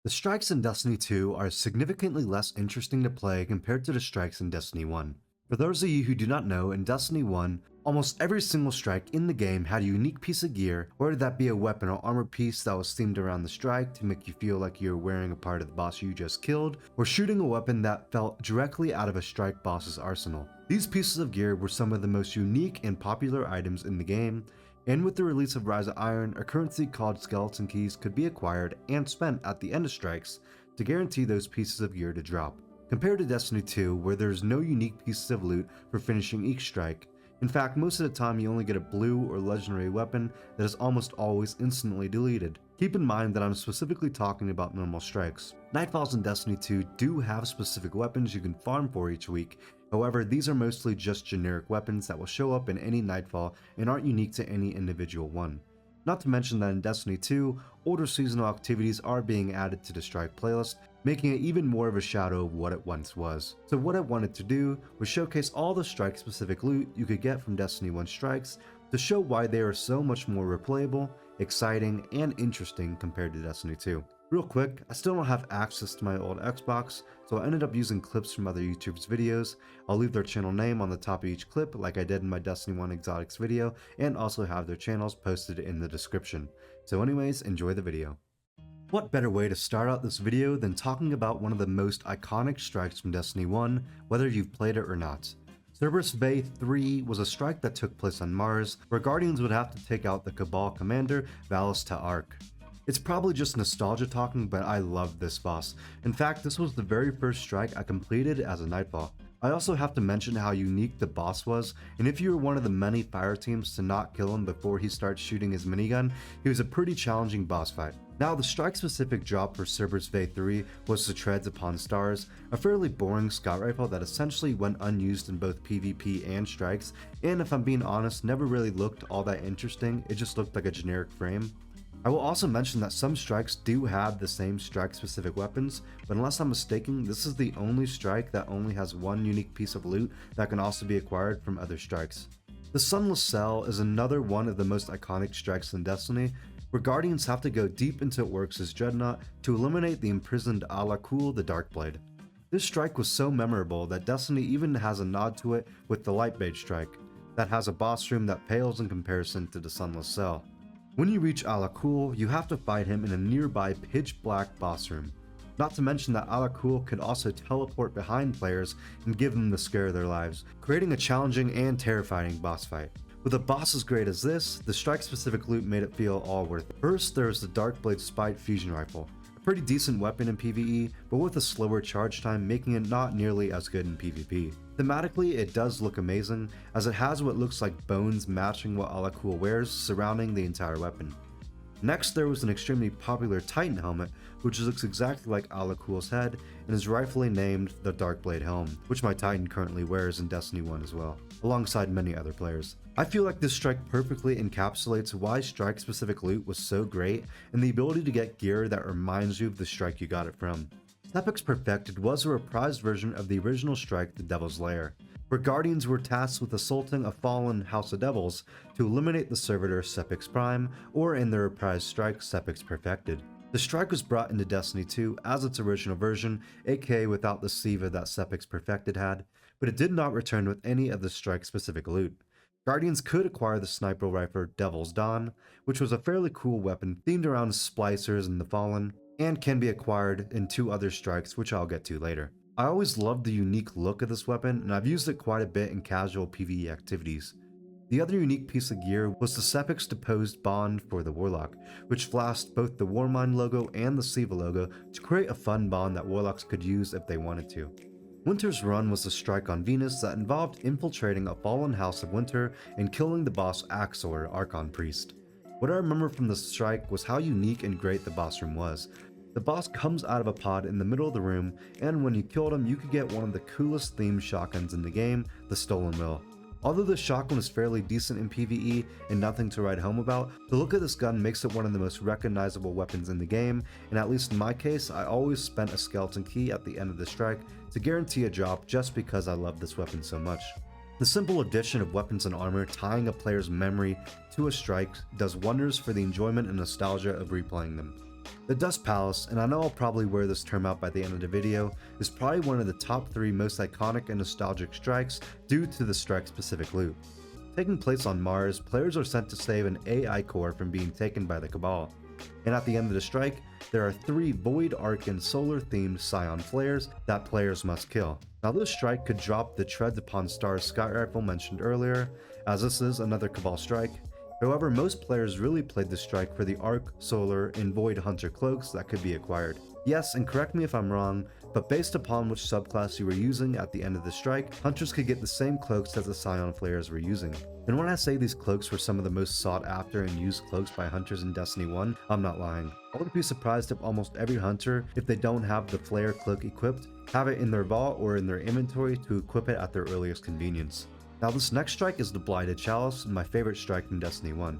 The strikes in Destiny 2 are significantly less interesting to play compared to the strikes in Destiny 1. For those of you who do not know, in Destiny 1, almost every single strike in the game had a unique piece of gear, whether that be a weapon or armor piece that was themed around the strike to make you feel like you're wearing a part of the boss you just killed, or shooting a weapon that fell directly out of a strike boss's arsenal. These pieces of gear were some of the most unique and popular items in the game, and with the release of Rise of Iron, a currency called skeleton keys could be acquired and spent at the end of strikes to guarantee those pieces of gear to drop. Compared to Destiny 2, where there's no unique pieces of loot for finishing each strike, in fact most of the time you only get a blue or legendary weapon that is almost always instantly deleted. Keep in mind that I'm specifically talking about normal strikes. Nightfalls in Destiny 2 do have specific weapons you can farm for each week, however these are mostly just generic weapons that will show up in any Nightfall and aren't unique to any individual one. Not to mention that in Destiny 2, older seasonal activities are being added to the strike playlist, making it even more of a shadow of what it once was. So what I wanted to do was showcase all the strike specific loot you could get from Destiny 1 strikes to show why they are so much more replayable, exciting, and interesting compared to Destiny 2. Real quick, I still don't have access to my old Xbox, so I ended up using clips from other YouTubers' videos. I'll leave their channel name on the top of each clip like I did in my Destiny 1 Exotics video, and also have their channels posted in the description. So anyways, enjoy the video. What better way to start out this video than talking about one of the most iconic strikes from Destiny 1, whether you've played it or not. Cerberus Vae III was a strike that took place on Mars, where Guardians would have to take out the Cabal commander TheXpeK. It's probably just nostalgia talking, but I loved this boss. In fact, this was the very first strike I completed as a Nightfall. I also have to mention how unique the boss was, and if you were one of the many fire teams to not kill him before he starts shooting his minigun, he was a pretty challenging boss fight. Now, the strike-specific drop for Cerberus Vae III was the Treads Upon Stars, a fairly boring scout rifle that essentially went unused in both PvP and strikes, and if I'm being honest, never really looked all that interesting, it just looked like a generic frame. I will also mention that some strikes do have the same strike-specific weapons, but unless I'm mistaken, this is the only strike that only has one unique piece of loot that can also be acquired from other strikes. The Sunless Cell is another one of the most iconic strikes in Destiny, where Guardians have to go deep into Orcs' Dreadnought to eliminate the imprisoned Alakul the Darkblade. This strike was so memorable that Destiny even has a nod to it with the Lightblade strike, that has a boss room that pales in comparison to the Sunless Cell. When you reach Alakul, you have to fight him in a nearby pitch-black boss room. Not to mention that Alakul could also teleport behind players and give them the scare of their lives, creating a challenging and terrifying boss fight. With a boss as great as this, the strike-specific loot made it feel all worth it. First, there is the Darkblade Spite Fusion Rifle, a pretty decent weapon in PvE, but with a slower charge time making it not nearly as good in PvP. Thematically, it does look amazing, as it has what looks like bones matching what Alakul wears surrounding the entire weapon. Next, there was an extremely popular Titan helmet, which looks exactly like Alakul's head and is rightfully named the Darkblade Helm, which my Titan currently wears in Destiny 1 as well, alongside many other players. I feel like this strike perfectly encapsulates why strike-specific loot was so great and the ability to get gear that reminds you of the strike you got it from. Sepiks Perfected was a reprised version of the original strike, the Devil's Lair, where Guardians were tasked with assaulting a fallen House of Devils to eliminate the servitor Sepiks Prime, or in the reprised strike, Sepiks Perfected. The strike was brought into Destiny 2 as its original version, aka without the Siva that Sepiks Perfected had, but it did not return with any of the strike-specific loot. Guardians could acquire the sniper rifle Devil's Dawn, which was a fairly cool weapon themed around splicers and the Fallen, and can be acquired in two other strikes, which I'll get to later. I always loved the unique look of this weapon, and I've used it quite a bit in casual PvE activities. The other unique piece of gear was the Sepiks Deposed Bond for the Warlock, which flashed both the Warmind logo and the Siva logo to create a fun bond that Warlocks could use if they wanted to. Winter's Run was a strike on Venus that involved infiltrating a fallen House of Winter and killing the boss Axor, Archon Priest. What I remember from the strike was how unique and great the boss room was. The boss comes out of a pod in the middle of the room, and when you killed him, you could get one of the coolest themed shotguns in the game, the Stolen Will. Although the shotgun is fairly decent in PvE and nothing to write home about, the look of this gun makes it one of the most recognizable weapons in the game, and at least in my case, I always spent a skeleton key at the end of the strike to guarantee a drop just because I love this weapon so much. The simple addition of weapons and armor tying a player's memory to a strike does wonders for the enjoyment and nostalgia of replaying them. The Dust Palace, and I know I'll probably wear this term out by the end of the video, is probably one of the top 3 most iconic and nostalgic strikes due to the strike specific loot. Taking place on Mars, players are sent to save an AI core from being taken by the Cabal. And at the end of the strike, there are 3 Void, Arc, and Solar themed Scion flares that players must kill. Now this strike could drop the Treads Upon Stars Sky Rifle mentioned earlier, as this is another Cabal strike. However, most players really played the strike for the Arc, Solar, and Void Hunter cloaks that could be acquired. Yes, and correct me if I'm wrong, but based upon which subclass you were using at the end of the strike, Hunters could get the same cloaks as the Scion Flayers were using. And when I say these cloaks were some of the most sought after and used cloaks by Hunters in Destiny 1, I'm not lying. I wouldn't be surprised if almost every Hunter, if they don't have the Flayer cloak equipped, have it in their vault or in their inventory to equip it at their earliest convenience. Now this next strike is the Blighted Chalice, my favorite strike from Destiny 1.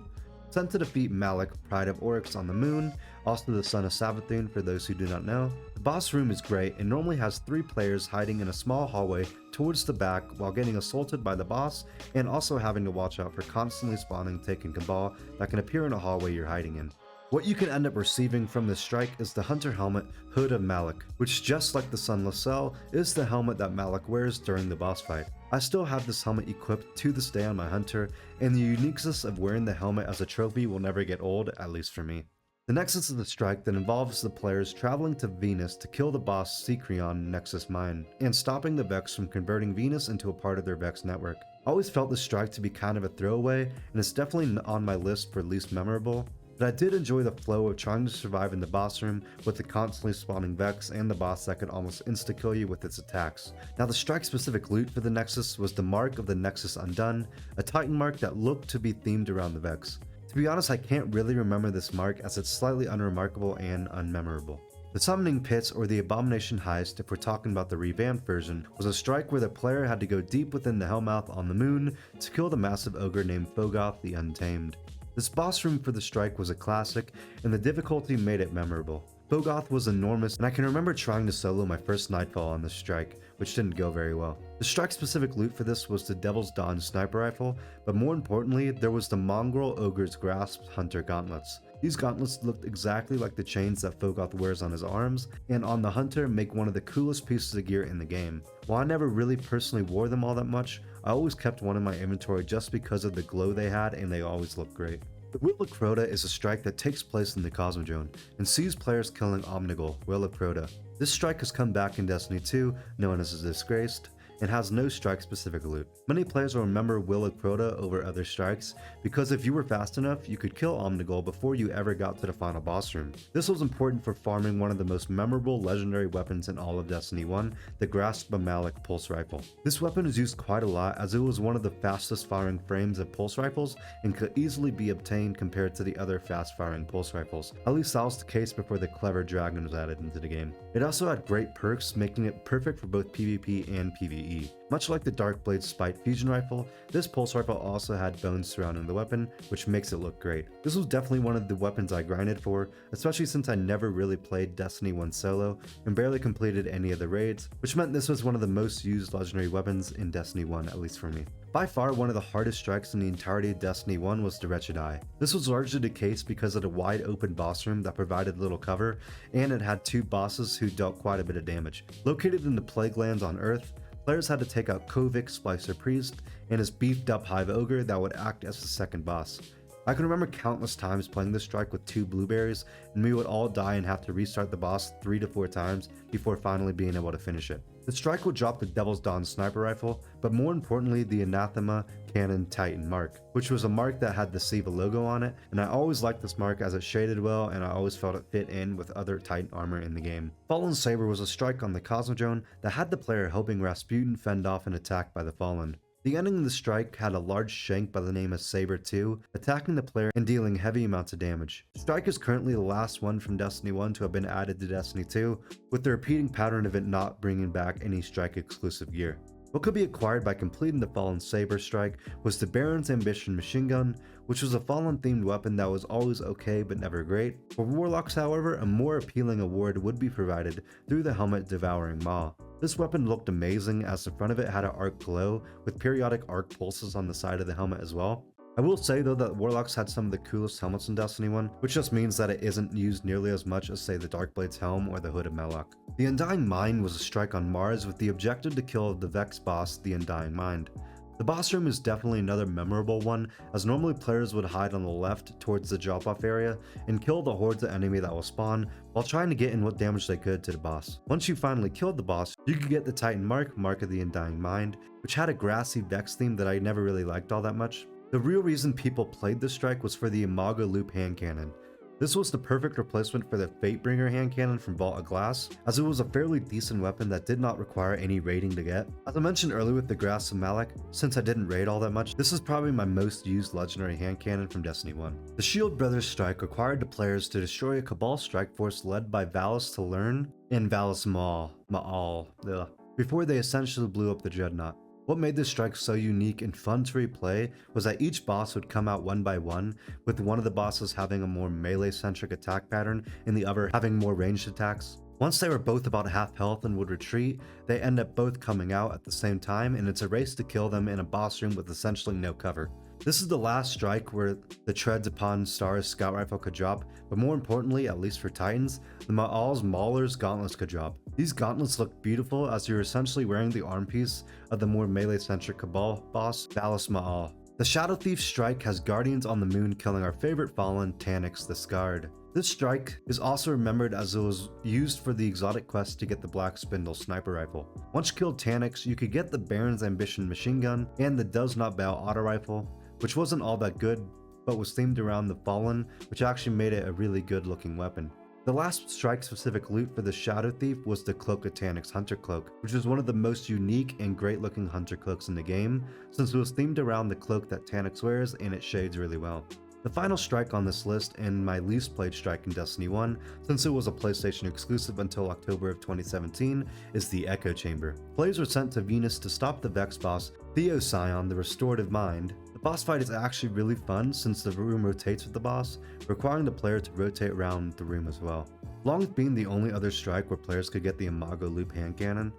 Sent to defeat Malik, Pride of Oryx on the moon, also the son of Savathun for those who do not know. The boss room is great and normally has 3 players hiding in a small hallway towards the back while getting assaulted by the boss and also having to watch out for constantly spawning Taken Cabal that can appear in a hallway you're hiding in. What you can end up receiving from this strike is the Hunter Helmet Hood of Malik, which just like the Sunless Cell, is the helmet that Malik wears during the boss fight. I still have this helmet equipped to this day on my Hunter, and the uniqueness of wearing the helmet as a trophy will never get old, at least for me. The Nexus is the strike that involves the players traveling to Venus to kill the boss Secreon Nexus Mine, and stopping the Vex from converting Venus into a part of their Vex network. I always felt this strike to be kind of a throwaway, and it's definitely on my list for least memorable. But I did enjoy the flow of trying to survive in the boss room with the constantly spawning Vex and the boss that could almost insta-kill you with its attacks. Now the strike specific loot for the Nexus was the Mark of the Nexus Undone, a Titan mark that looked to be themed around the Vex. To be honest, I can't really remember this mark as it's slightly unremarkable and unmemorable. The Summoning Pits, or the Abomination Heist if we're talking about the revamped version, was a strike where the player had to go deep within the Hellmouth on the moon to kill the massive ogre named Fogoth the Untamed. This boss room for the strike was a classic, and the difficulty made it memorable. Fogoth was enormous, and I can remember trying to solo my first Nightfall on this strike, which didn't go very well. The strike specific loot for this was the Devil's Dawn Sniper Rifle, but more importantly, there was the Mongrel Ogre's Grasp Hunter Gauntlets. These gauntlets looked exactly like the chains that Fogoth wears on his arms, and on the Hunter make one of the coolest pieces of gear in the game. While I never really personally wore them all that much, I always kept one in my inventory just because of the glow they had and they always looked great. The Will of Crota is a strike that takes place in the Cosmodrome and sees players killing Omnigul, Will of Crota. This strike has come back in Destiny 2, known as the Disgraced, and has no strike specific loot. Many players will remember Will of Crota over other strikes because if you were fast enough, you could kill Omnigul before you ever got to the final boss room. This was important for farming one of the most memorable legendary weapons in all of Destiny 1, the Grasp of Malik Pulse Rifle. This weapon is used quite a lot as it was one of the fastest firing frames of pulse rifles and could easily be obtained compared to the other fast firing pulse rifles. At least that was the case before the Clever Dragon was added into the game. It also had great perks, making it perfect for both PvP and PvE. Much like the Darkblade Spite Fusion Rifle, this pulse rifle also had bones surrounding the weapon, which makes it look great. This was definitely one of the weapons I grinded for, especially since I never really played Destiny 1 solo and barely completed any of the raids, which meant this was one of the most used legendary weapons in Destiny 1, at least for me. By far, one of the hardest strikes in the entirety of Destiny 1 was the Wretched Eye. This was largely the case because of the wide open boss room that provided little cover, and it had 2 bosses who dealt quite a bit of damage. Located in the Plague Lands on Earth, players had to take out Kovik Splicer Priest and his beefed up Hive Ogre that would act as the second boss. I can remember countless times playing this strike with 2 blueberries, and we would all die and have to restart the boss 3 to 4 times before finally being able to finish it. The strike would drop the Devil's Dawn Sniper Rifle, but more importantly the Anathema Cannon Titan mark, which was a mark that had the SABE logo on it, and I always liked this mark as it shaded well and I always felt it fit in with other Titan armor in the game. Fallen Saber was a strike on the Cosmodrome that had the player helping Rasputin fend off an attack by the Fallen. The ending of the strike had a large shank by the name of S.A.B.E.R 2, attacking the player and dealing heavy amounts of damage. The strike is currently the last one from Destiny 1 to have been added to Destiny 2, with the repeating pattern of it not bringing back any strike exclusive gear. What could be acquired by completing the Fallen Saber strike was the Baron's Ambition machine gun, which was a Fallen themed weapon that was always okay but never great. For Warlocks, however, a more appealing award would be provided through the Helmet Devouring Maw. This weapon looked amazing as the front of it had an arc glow with periodic arc pulses on the side of the helmet as well. I will say though that Warlocks had some of the coolest helmets in Destiny 1, which just means that it isn't used nearly as much as say the Darkblade's helm or the Hood of Melloc. The Undying Mind was a strike on Mars with the objective to kill the Vex boss, the Undying Mind. The boss room is definitely another memorable one, as normally players would hide on the left towards the drop-off area and kill the hordes of enemy that will spawn while trying to get in what damage they could to the boss. Once you finally killed the boss, you could get the Titan Mark of the Undying Mind, which had a grassy Vex theme that I never really liked all that much. The real reason people played this strike was for the Imago Loop hand cannon. This was the perfect replacement for the Fatebringer hand cannon from Vault of Glass, as it was a fairly decent weapon that did not require any raiding to get. As I mentioned earlier with the Grasp of Malak, since I didn't raid all that much, this is probably my most used legendary hand cannon from Destiny 1. The Shield Brothers strike required the players to destroy a Cabal strike force led by Valis Talurn and Valis Ma'al before they essentially blew up the Dreadnought. What made this strike so unique and fun to replay was that each boss would come out one by one, with one of the bosses having a more melee-centric attack pattern and the other having more ranged attacks. Once they were both about half health and would retreat, they end up both coming out at the same time, and it's a race to kill them in a boss room with essentially no cover. This is the last strike where the treads upon Star's scout rifle could drop, but more importantly, at least for Titans, the Ma'al's Mauler's gauntlets could drop. These gauntlets look beautiful as you're essentially wearing the arm piece of the more melee-centric Cabal boss, Valis Ma'al. The Shadow Thief strike has Guardians on the Moon killing our favorite fallen, Taniks the Scarred. This strike is also remembered as it was used for the exotic quest to get the Black Spindle sniper rifle. Once you killed Taniks, you could get the Baron's Ambition machine gun and the Does Not Bow auto rifle, which wasn't all that good, but was themed around the Fallen, which actually made it a really good looking weapon. The last strike specific loot for the Shadow Thief was the Cloak of Taniks Hunter Cloak, which was one of the most unique and great looking hunter cloaks in the game, since it was themed around the cloak that Taniks wears and it shades really well. The final strike on this list, and my least played strike in Destiny 1, since it was a PlayStation exclusive until October of 2017, is the Echo Chamber. Players were sent to Venus to stop the Vex boss, Theoscion, the Restorative Mind. The boss fight is actually really fun since the room rotates with the boss, requiring the player to rotate around the room as well. Along with being the only other strike where players could get the Imago Loop hand cannon,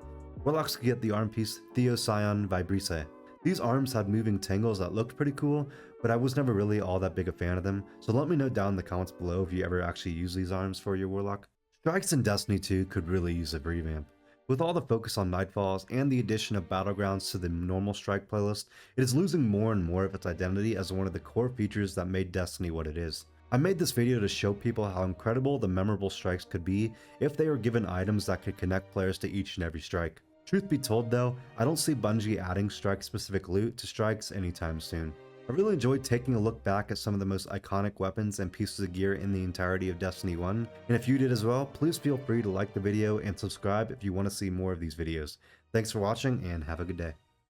Warlocks could get the arm piece Theoscion Vibrise. These arms had moving tangles that looked pretty cool, but I was never really all that big a fan of them, so let me know down in the comments below if you ever actually use these arms for your Warlock. Strikes in Destiny 2 could really use a revamp. With all the focus on Nightfalls and the addition of Battlegrounds to the normal strike playlist, it is losing more and more of its identity as one of the core features that made Destiny what it is. I made this video to show people how incredible the memorable strikes could be if they were given items that could connect players to each and every strike. Truth be told though, I don't see Bungie adding strike-specific loot to strikes anytime soon. I really enjoyed taking a look back at some of the most iconic weapons and pieces of gear in the entirety of Destiny 1, and if you did as well, please feel free to like the video and subscribe if you want to see more of these videos. Thanks for watching and have a good day.